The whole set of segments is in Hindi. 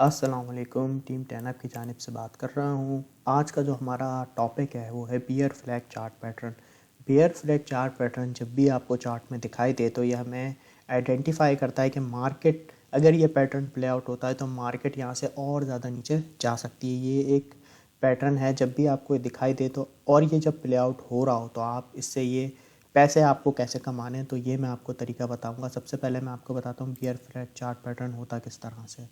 अस्सलाम वालेकुम, टीम 10 की जानिब से बात कर रहा हूँ। आज का जो हमारा टॉपिक है वो है bear flag chart pattern. Bear flag chart pattern जब भी आपको चार्ट में दिखाई दे तो यह हमें आइडेंटिफाई करता है कि मार्केट, अगर ये पैटर्न प्ले आउट होता है तो मार्केट यहाँ से और ज़्यादा नीचे जा सकती है। ये एक पैटर्न है, जब भी आपको ये दिखाई दे तो, और ये जब प्ले आउट हो रहा हो तो आप इससे ये पैसे आपको कैसे कमाने हैं तो ये मैं आपको तरीका बताऊंगा। सबसे पहले मैं आपको बताता हूँ बियर फ्लैग चार्ट पैटर्न होता किस तरह से।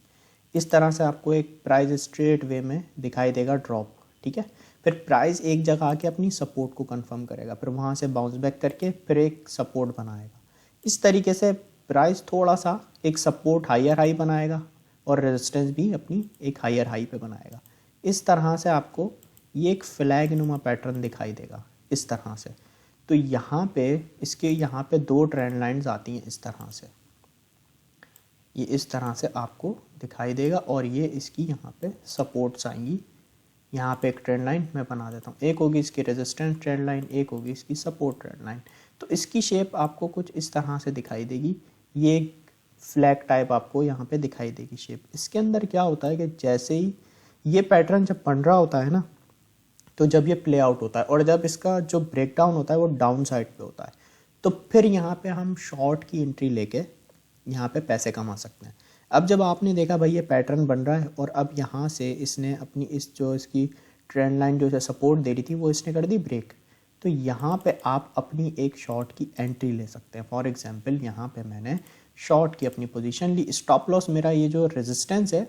इस तरह से आपको एक प्राइस स्ट्रेट वे में दिखाई देगा ड्रॉप, ठीक है। फिर प्राइस एक जगह आके अपनी सपोर्ट को कंफर्म करेगा, फिर वहाँ से बाउंस बैक करके फिर एक सपोर्ट बनाएगा। इस तरीके से प्राइस थोड़ा सा एक सपोर्ट हायर हाई बनाएगा और रेजिस्टेंस भी अपनी एक हायर हाई पे बनाएगा। इस तरह से आपको ये एक फ्लैग नुमा पैटर्न दिखाई देगा इस तरह से। तो यहाँ पे इसके यहाँ पे दो ट्रेंड लाइंस आती हैं इस तरह से, ये इस तरह से आपको दिखाई देगा और ये इसकी यहाँ पे सपोर्ट्स आएंगी। यहाँ पे एक ट्रेंड लाइन मैं बना देता हूँ, एक होगी इसकी रेजिस्टेंस ट्रेंड लाइन, एक होगी इसकी सपोर्ट ट्रेंड लाइन। तो इसकी शेप आपको कुछ इस तरह से दिखाई देगी। ये एक फ्लैग टाइप आपको यहाँ पे दिखाई देगी शेप। इसके अंदर क्या होता है कि जैसे ही ये पैटर्न जब बन रहा होता है ना, तो जब ये प्ले आउट होता है और जब इसका जो ब्रेकडाउन होता है वो डाउन साइड पे होता है, तो फिर यहाँ पे हम शॉर्ट की एंट्री लेके यहाँ पे पैसे कमा सकते हैं। अब जब आपने देखा भाई ये पैटर्न बन रहा है और अब यहाँ से इसने अपनी इस जो इसकी ट्रेंड लाइन जो इसे सपोर्ट दे रही थी वो इसने कर दी ब्रेक, तो यहाँ पे आप अपनी एक शॉर्ट की एंट्री ले सकते हैं। फॉर एग्जांपल यहाँ पे मैंने शॉर्ट की अपनी पोजीशन ली। स्टॉप लॉस मेरा ये जो रेजिस्टेंस है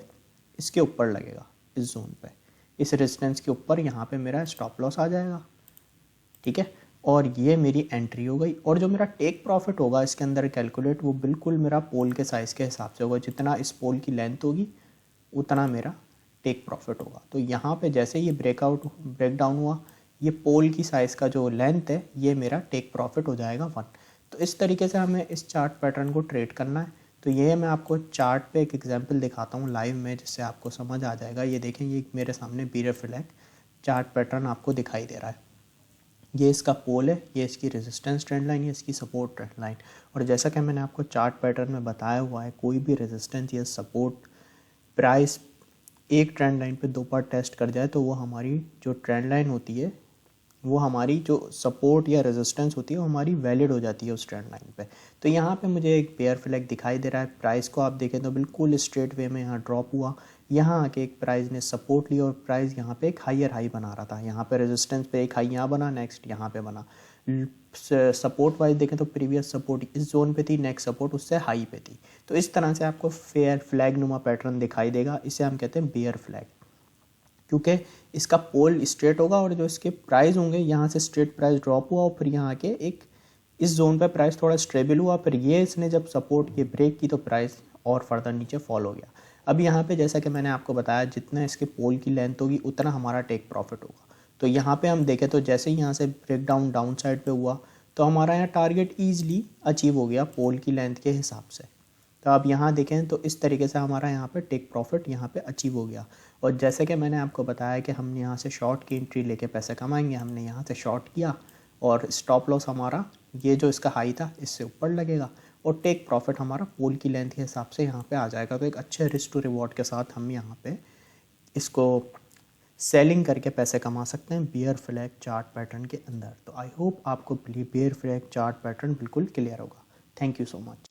इसके ऊपर लगेगा, इस जोन पे, इस रेजिस्टेंस के ऊपर यहाँ पे मेरा स्टॉप लॉस आ जाएगा, ठीक है। और ये मेरी एंट्री हो गई। और जो मेरा टेक प्रॉफिट होगा इसके अंदर कैलकुलेट, वो बिल्कुल मेरा पोल के साइज़ के हिसाब से होगा। जितना इस पोल की लेंथ होगी उतना मेरा टेक प्रॉफिट होगा। तो यहाँ पे जैसे ये ब्रेक डाउन हुआ, ये पोल की साइज़ का जो लेंथ है ये मेरा टेक प्रॉफिट हो जाएगा 1। तो इस तरीके से हमें इस चार्ट पैटर्न को ट्रेड करना है। तो ये मैं आपको चार्ट पे एक एग्जांपल दिखाता हूँ लाइव में, जिससे आपको समझ आ जाएगा। ये देखें, ये मेरे सामने बियर फ्लैग चार्ट पैटर्न आपको दिखाई दे रहा है। ये इसका पोल है, ये इसकी रेजिस्टेंस ट्रेंड लाइन, ये इसकी सपोर्ट ट्रेंड लाइन। और जैसा कि मैंने आपको चार्ट पैटर्न में बताया हुआ है, कोई भी रेजिस्टेंस या सपोर्ट प्राइस एक ट्रेंड लाइन पे 2 बार टेस्ट कर जाए तो वो हमारी जो ट्रेंड लाइन होती है, वो हमारी जो सपोर्ट या रेजिस्टेंस होती है वो हमारी वैलिड हो जाती है उस ट्रेंड लाइन पे। तो यहाँ पे मुझे एक बेयर फ्लैग दिखाई दे रहा है। प्राइस को आप देखें तो बिल्कुल स्ट्रेट वे में यहाँ ड्रॉप हुआ, यहाँ आके एक प्राइस ने सपोर्ट लिया और प्राइस यहाँ पे एक हायर हाई बना रहा था। यहाँ पे रेजिस्टेंस पे एक हाई यहाँ बना, नेक्स्ट यहाँ पे बना। सपोर्ट वाइज देखें तो प्रीवियस सपोर्ट इस जोन पे थी, नेक्स्ट सपोर्ट उससे हाई पे थी। तो इस तरह से आपको फेयर फ्लैग नुमा पैटर्न दिखाई देगा। इसे हम कहते हैं बेयर फ्लैग, क्योंकि इसका पोल स्ट्रेट होगा और जो इसके प्राइस होंगे यहाँ से स्ट्रेट प्राइस ड्रॉप हुआ और फिर यहाँ के एक इस जोन पे प्राइस थोड़ा स्टेबल हुआ, फिर ये इसने जब सपोर्ट की ब्रेक की तो प्राइस और फर्दर नीचे फॉल हो गया। अब यहाँ पे जैसा कि मैंने आपको बताया, जितना इसके पोल की लेंथ होगी उतना हमारा टेक प्रॉफिट होगा। तो यहाँ पे हम देखें तो जैसे ही यहाँ से ब्रेक डाउन साइड पे हुआ तो हमारा यहाँ टारगेट ईजिली अचीव हो गया पोल की लेंथ के हिसाब से। तो आप यहाँ देखें तो इस तरीके से हमारा यहाँ पे टेक प्रॉफिट यहाँ पे अचीव हो गया। और जैसे कि मैंने आपको बताया कि हम यहाँ से शॉर्ट की एंट्री लेके पैसे कमाएंगे, हमने यहाँ से शॉर्ट किया और स्टॉप लॉस हमारा ये जो इसका हाई था इससे ऊपर लगेगा और टेक प्रॉफिट हमारा पोल की लेंथ के हिसाब से यहाँ पे आ जाएगा। तो एक अच्छे रिस्क टू रिवॉर्ड के साथ हम यहाँ पे इसको सेलिंग करके पैसे कमा सकते हैं बियर फ्लैग चार्ट पैटर्न के अंदर। तो आई होप आपको बियर फ्लैग चार्ट पैटर्न बिल्कुल क्लियर होगा। Thank you so much.